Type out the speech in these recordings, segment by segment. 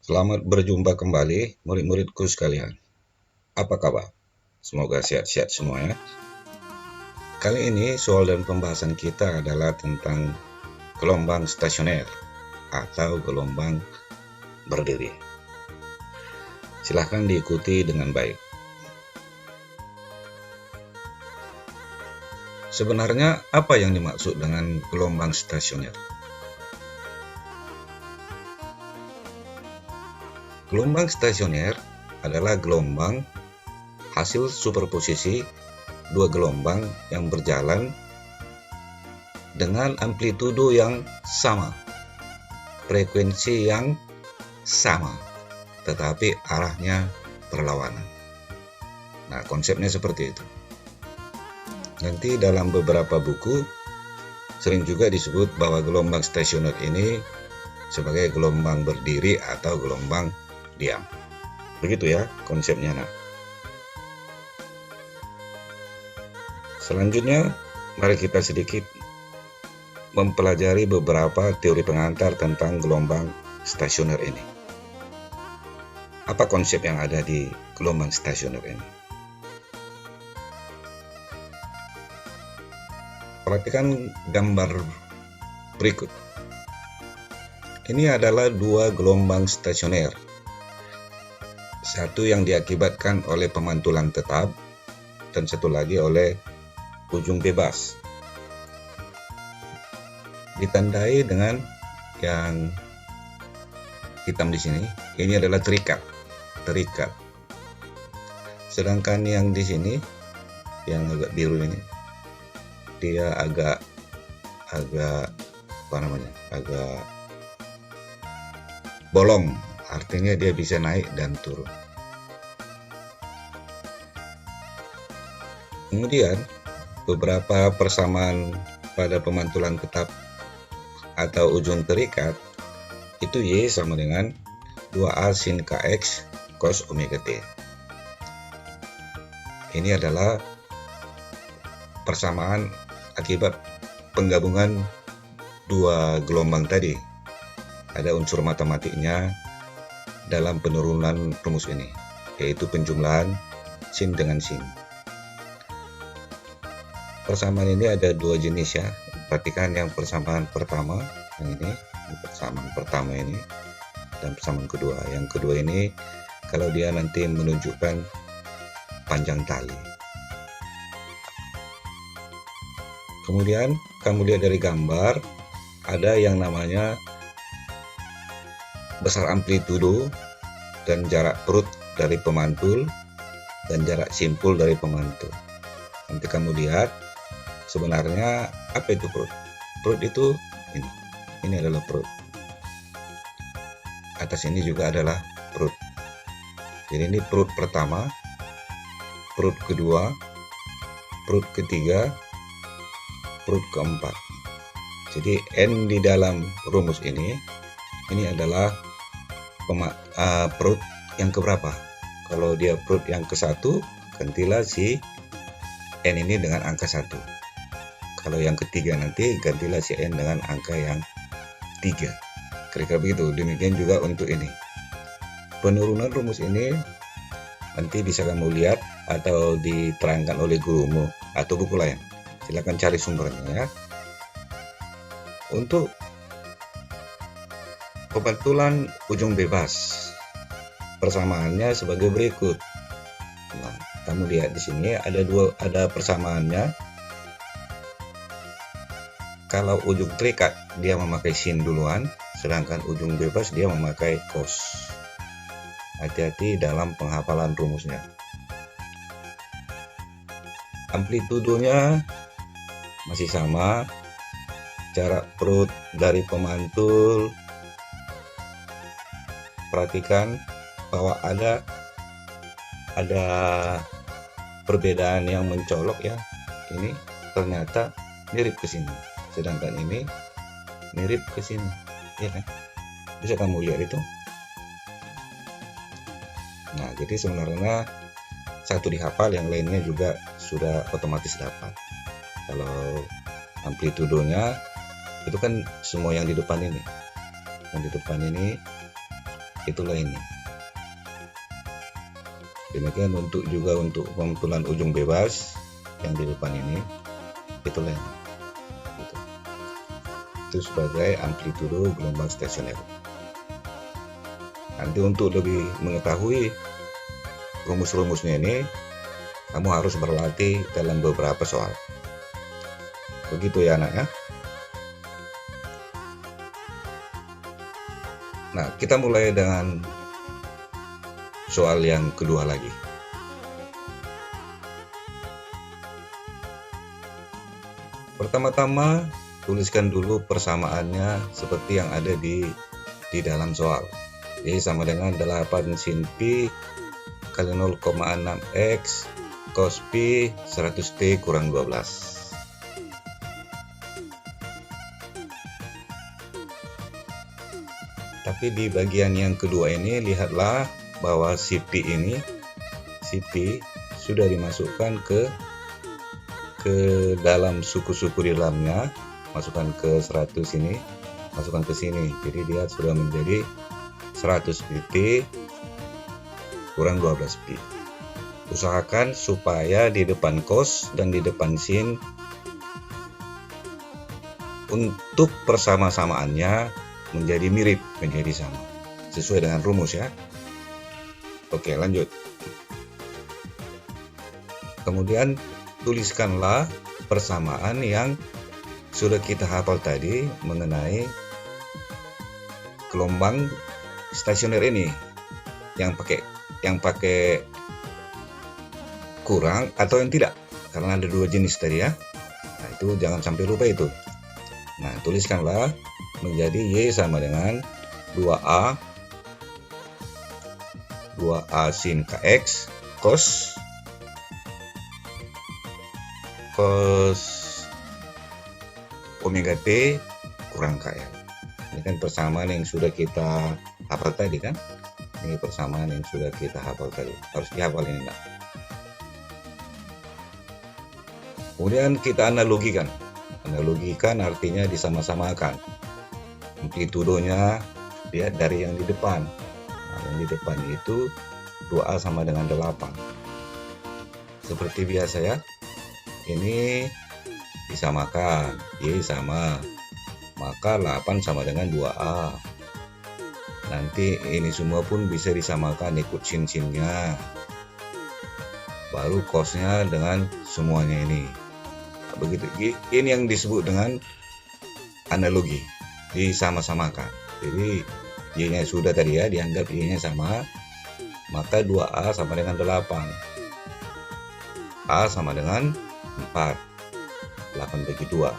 Selamat berjumpa kembali murid-muridku sekalian. Apa kabar? Semoga sehat-sehat semua ya. Kali ini soal dan pembahasan kita adalah tentang gelombang stasioner atau gelombang berdiri. Silahkan diikuti dengan baik. Sebenarnya apa yang dimaksud dengan gelombang stasioner? Gelombang stasioner adalah gelombang hasil superposisi dua gelombang yang berjalan dengan amplitudo yang sama, frekuensi yang sama, tetapi arahnya berlawanan. Nah, konsepnya seperti itu. Nanti dalam beberapa buku sering juga disebut bahwa gelombang stasioner ini sebagai gelombang berdiri atau gelombang diam. Begitu ya konsepnya. Nah, selanjutnya mari kita sedikit mempelajari beberapa teori pengantar tentang gelombang stasioner ini. Apa konsep yang ada di gelombang stasioner ini? Perhatikan gambar berikut. Ini adalah dua gelombang stasioner. Satu yang diakibatkan oleh pemantulan tetap dan satu lagi oleh ujung bebas. Ditandai dengan yang hitam di sini. Ini adalah terikat. Sedangkan yang di sini yang agak biru ini dia agak bolong, artinya dia bisa naik dan turun. Kemudian beberapa persamaan pada pemantulan tetap atau ujung terikat itu Y sama dengan 2A sin KX cos omega T. Ini adalah persamaan akibat penggabungan dua gelombang tadi. Ada unsur matematiknya dalam penurunan rumus ini, yaitu penjumlahan sin dengan sin. Persamaan ini ada dua jenis ya. Perhatikan yang persamaan pertama, yang ini persamaan pertama ini, dan persamaan kedua. Yang kedua ini kalau dia nanti menunjukkan panjang tali. Kemudian kamu lihat dari gambar ada yang namanya besar amplitudo dan jarak perut dari pemantul dan jarak simpul dari pemantul. Nanti kamu lihat sebenarnya apa itu perut. Perut itu ini adalah perut. Atas ini juga adalah perut. Jadi ini perut pertama, perut kedua, perut ketiga, perut keempat. Jadi N di dalam rumus ini adalah perut yang keberapa. Kalau dia perut yang ke-1, gantilah si N ini dengan angka 1. Kalau yang ketiga nanti gantilah si N dengan angka yang 3. Kira-kira begitu. Demikian juga untuk ini. Penurunan rumus ini nanti bisa kamu lihat atau diterangkan oleh gurumu atau buku lain. Silakan cari sumbernya ya. Untuk pemantulan ujung bebas, persamaannya sebagai berikut. Nah, kamu lihat di sini ada persamaannya. Kalau ujung terikat dia memakai sin duluan, sedangkan ujung bebas dia memakai cos. Hati-hati dalam penghafalan rumusnya. Amplitudonya masih sama, jarak perut dari pemantul. Perhatikan bahwa ada perbedaan yang mencolok ya. Ini ternyata mirip ke sini, sedangkan ini mirip ke sini, ya kan? Bisa kamu lihat itu. Nah, jadi sebenarnya satu dihafal, yang lainnya juga sudah otomatis dapat. Kalau amplitudonya itu kan semua yang di depan ini, itulah ini. Demikian juga untuk pengumpulan ujung bebas yang di depan ini, itulah ini. Itu sebagai amplitudo gelombang stasioner. Nanti untuk lebih mengetahui rumus-rumusnya ini, kamu harus berlatih dalam beberapa soal. Begitu ya anak ya. Nah, kita mulai dengan soal yang kedua lagi. Pertama-tama tuliskan dulu persamaannya seperti yang ada di dalam soal. Jadi sama dengan 8 sin pi kali 0,6x cos pi 100t kurang 12. Tapi di bagian yang kedua ini lihatlah bahwa si pi ini, si pi sudah dimasukkan ke dalam suku-suku di dalamnya, masukkan ke 100 ini, masukkan ke sini. Jadi dia sudah menjadi 100 pi kurang 12 pi. Usahakan supaya di depan cos dan di depan sin untuk persama-samaannya menjadi mirip, menjadi sama, sesuai dengan rumus ya. Oke, lanjut. Kemudian tuliskanlah persamaan yang sudah kita hafal tadi mengenai gelombang stasioner ini, yang pakai kurang atau yang tidak, karena ada dua jenis tadi ya. Nah, itu jangan sampai lupa itu. Nah, tuliskanlah menjadi Y sama dengan 2A sin KX cos omega T kurang KL. Ini kan persamaan yang sudah kita hafal tadi kan. Ini persamaan yang sudah kita hafal tadi. Harus dihafal ini enggak. Kemudian kita analogikan. Analogikan artinya disama-samakan. Amplitudonya lihat dari yang di depan. Nah, yang di depan itu 2A sama dengan 8. Seperti biasa ya. Ini disamakan, Y sama, maka 8 sama dengan 2A. Nanti ini semua pun bisa disamakan, ikut sin-sinnya. Baru cosnya dengan semuanya ini. Nah, begitu. Ini yang disebut dengan analogi, disama-samakan. Jadi Y-nya sudah tadi ya, dianggap Y-nya sama, maka 2A sama dengan 8. A sama dengan 4. 8 bagi 2.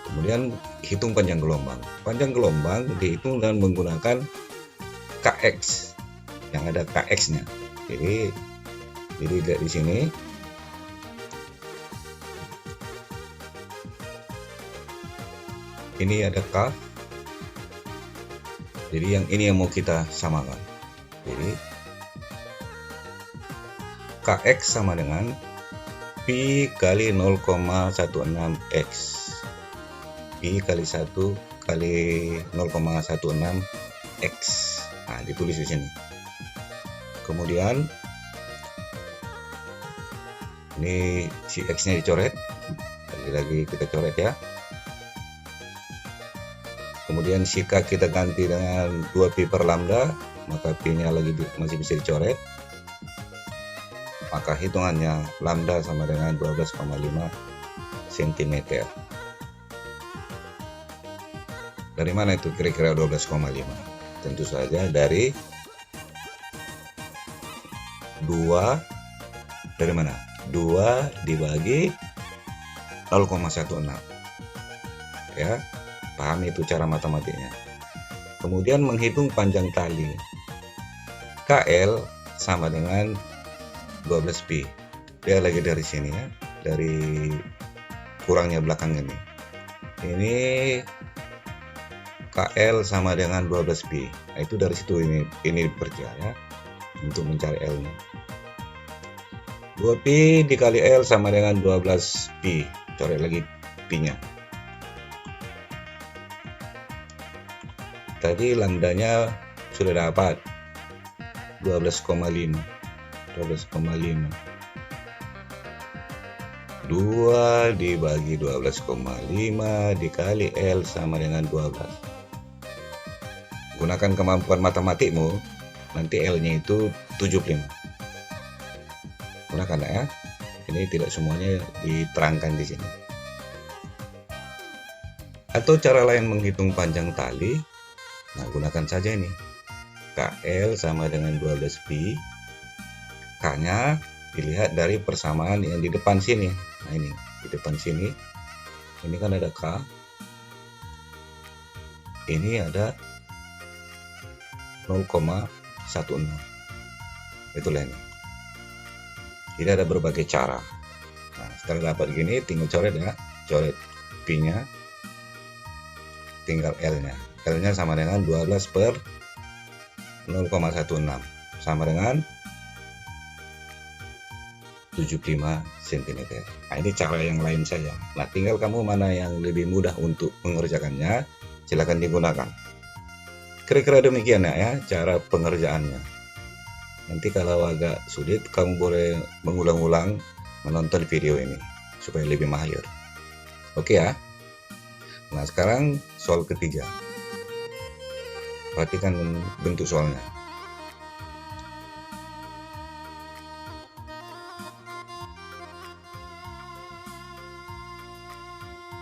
Kemudian hitung panjang gelombang. Panjang gelombang dihitung dengan menggunakan KX. Yang ada KX-nya. Jadi lihat di sini. Ini ada K. Jadi yang ini yang mau kita samakan. Jadi KX sama dengan pi kali 0,16x. Pi kali 1 kali 0,16x. Nah, ditulis di sini. Kemudian ini si x-nya dicoret. Lagi-lagi kita coret ya. Kemudian si K kita ganti dengan 2pi per lambda, maka pi-nya lagi masih bisa dicoret. Maka hitungannya lambda sama dengan 12,5 cm. Dari mana itu kira-kira 12,5? Tentu saja dari 2, dari mana? 2 dibagi 0,16. Ya, paham itu cara matematiknya. Kemudian menghitung panjang tali. KL sama dengan 12 pi. Dia lagi dari sini ya, dari kurangnya belakang ini. Ini KL sama dengan 12 pi. Nah, itu dari situ ini bekerja ya, untuk mencari L-nya. 2 pi dikali L sama dengan 12 pi. Coret lagi pi-nya. Tadi lambdanya sudah dapat 12,5. 2 dibagi 12,5 dikali L sama dengan 12. Gunakan kemampuan matematikmu, nanti L-nya itu 75. Gunakan ya. Ini tidak semuanya diterangkan di sini. Atau cara lain menghitung panjang tali, nah gunakan saja ini. KL sama dengan 12pi. K-nya dilihat dari persamaan yang di depan sini. Nah ini, di depan sini. Ini kan ada K. Ini ada 0,16. Itulah ini. Jadi ada berbagai cara. Nah, setelah dapat gini, tinggal coret ya. Coret pi-nya. Tinggal L-nya. L-nya sama dengan 12 per 0,16. Sama dengan 75 cm. Nah, ini cara yang lain saja. Nah, tinggal kamu mana yang lebih mudah untuk mengerjakannya, silakan digunakan. Kira-kira demikian ya cara pengerjaannya. Nanti kalau agak sulit, kamu boleh mengulang-ulang menonton video ini supaya lebih mahir. Oke ya. Nah, sekarang soal ketiga. Perhatikan bentuk soalnya.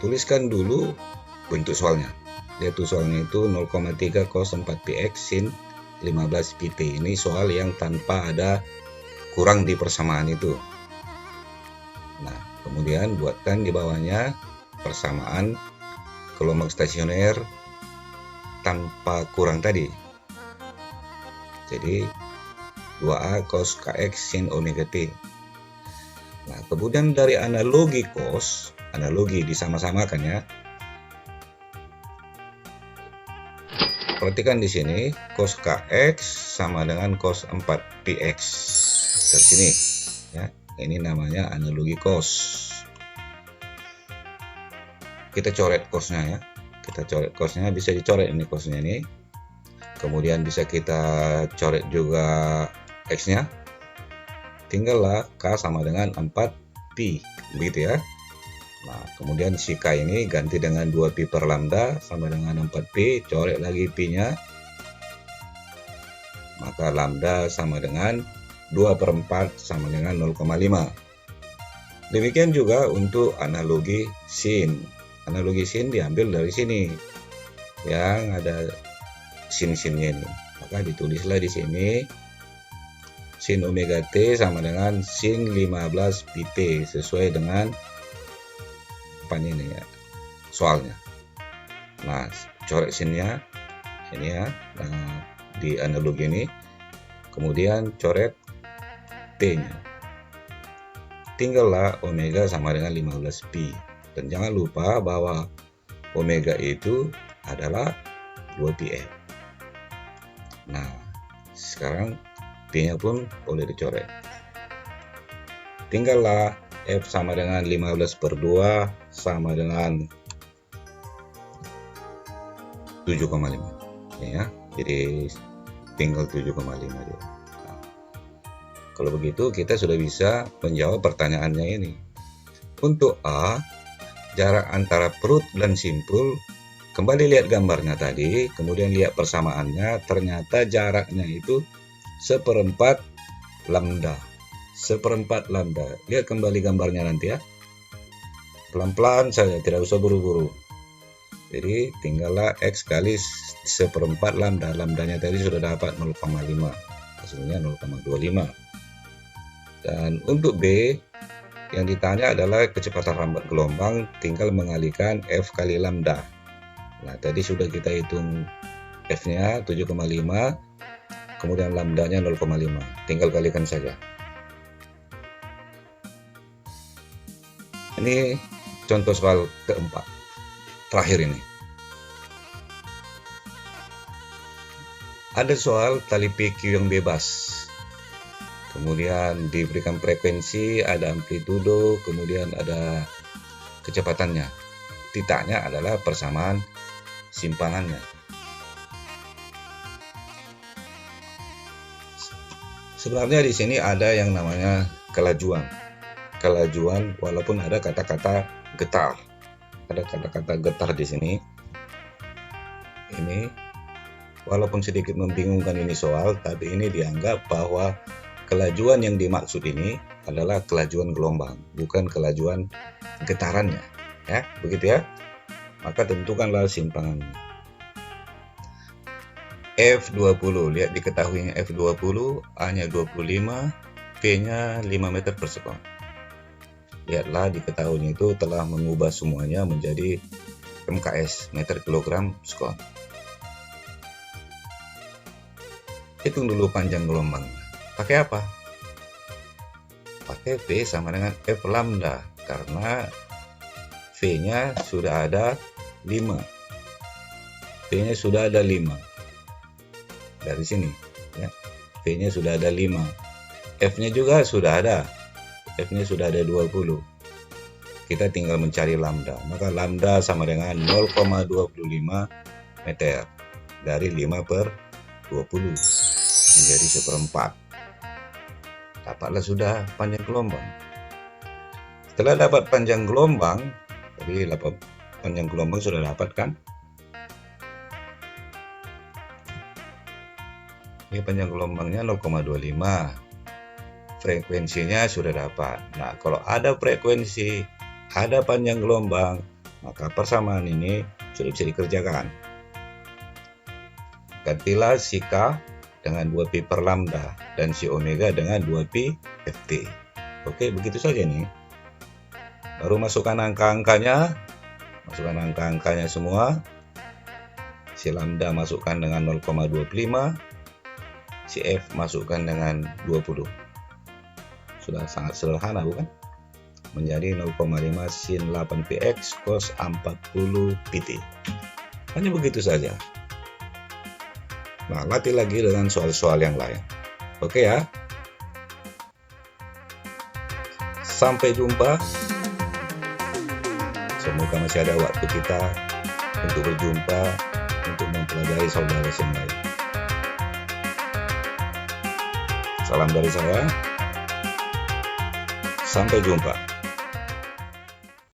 Tuliskan dulu bentuk soalnya. Yaitu soalnya itu 0,3 cos 4px sin 15 pt. Ini soal yang tanpa ada kurang di persamaan itu. Nah, kemudian buatkan di bawahnya persamaan kelompok stasioner tanpa kurang tadi. Jadi 2a cos kx sin omega t. Nah, kemudian dari analogi cos, analogi disama-samakan ya. Perhatikan di sini cos kx sama dengan cos 4px. Dari sini ya. Ini namanya analogi cos. Kita coret cosnya ya. Kita coret cosnya, bisa dicoret ini cosnya ini. Kemudian bisa kita coret juga x-nya. Tinggallah k sama dengan 4pi, begitu ya. Nah, kemudian si K ini ganti dengan 2pi per lambda sama dengan 4pi, coret lagi pi-nya. Maka lambda sama dengan 2/4 sama dengan 0,5. Demikian juga untuk analogi sin. Analogi sin diambil dari sini. Yang ada sin-sinnya ini. Maka ditulislah di sini sin omega t sama dengan sin 15 pt sesuai dengan ini ya soalnya. Nah, coret sinnya ini ya. Nah, di analogi ini kemudian coret t-nya. Tinggallah omega sama dengan 15pi. Dan jangan lupa bahwa omega itu adalah 2πf. Nah, sekarang p-nya pun boleh dicoret. Tinggallah F sama dengan 15 per 2 sama dengan 7,5 ya. Jadi tinggal 7,5 dia. Nah, kalau begitu kita sudah bisa menjawab pertanyaannya ini. Untuk A, jarak antara perut dan simpul, kembali lihat gambarnya tadi, kemudian lihat persamaannya, ternyata jaraknya itu 1/4 lambda. 1/4 lambda. Lihat kembali gambarnya nanti ya. Pelan-pelan saja, tidak usah buru-buru. Jadi tinggallah X kali 1/4 lambda. Lambdanya tadi sudah dapat 0,5. Hasilnya 0,25. Dan untuk B, yang ditanya adalah kecepatan rambat gelombang, tinggal mengalihkan F kali lambda. Nah, tadi sudah kita hitung F-nya 7,5, kemudian lambdanya 0,5. Tinggal kalikan saja. Ini contoh soal keempat, terakhir ini. Ada soal tali PQ yang bebas. Kemudian diberikan frekuensi, ada amplitudo, kemudian ada kecepatannya. Titanya adalah persamaan simpangannya. Sebenarnya di sini ada yang namanya kelajuan. Kelajuan walaupun ada kata-kata getar. Ada kata-kata getar di sini. Ini walaupun sedikit membingungkan ini soal, tapi ini dianggap bahwa kelajuan yang dimaksud ini adalah kelajuan gelombang, bukan kelajuan getarannya. Ya, begitu ya. Maka tentukanlah simpangannya. F20, lihat diketahuinya F20, A-nya 25, P-nya 5 meter per sekon. Lihatlah diketahuinya itu telah mengubah semuanya menjadi MKS, meter kilogram sekon. Hitung dulu panjang gelombang. Pakai apa? Pakai V sama dengan F lambda, karena V-nya sudah ada 5. V-nya sudah ada 5. Dari sini ya, V-nya sudah ada 5, F-nya juga sudah ada, F-nya sudah ada 20. Kita tinggal mencari lambda, maka lambda sama dengan 0,25 meter dari 5 per 20 menjadi 1/4. Dapatlah sudah panjang gelombang. Setelah dapat panjang gelombang, tadi panjang gelombang sudah dapat kan? Ini panjang gelombangnya 0,25. Frekuensinya sudah dapat. Nah, kalau ada frekuensi, ada panjang gelombang, maka persamaan ini sudah bisa dikerjakan. Gantilah si K dengan 2pi per lambda dan si omega dengan 2pi ft. Oke, begitu saja nih. Baru masukkan angka-angkanya. Masukkan angka-angkanya semua. Si lambda masukkan dengan 0,25. Si F masukkan dengan 20. Sudah sangat sederhana bukan? Menjadi 0,5 sin 8 px cos 40 pt. Hanya begitu saja. Nah, latih lagi dengan soal-soal yang lain. Oke ya. Sampai jumpa. Semoga masih ada waktu kita untuk berjumpa, untuk mempelajari soal-soal yang lain. Salam dari saya. Sampai jumpa.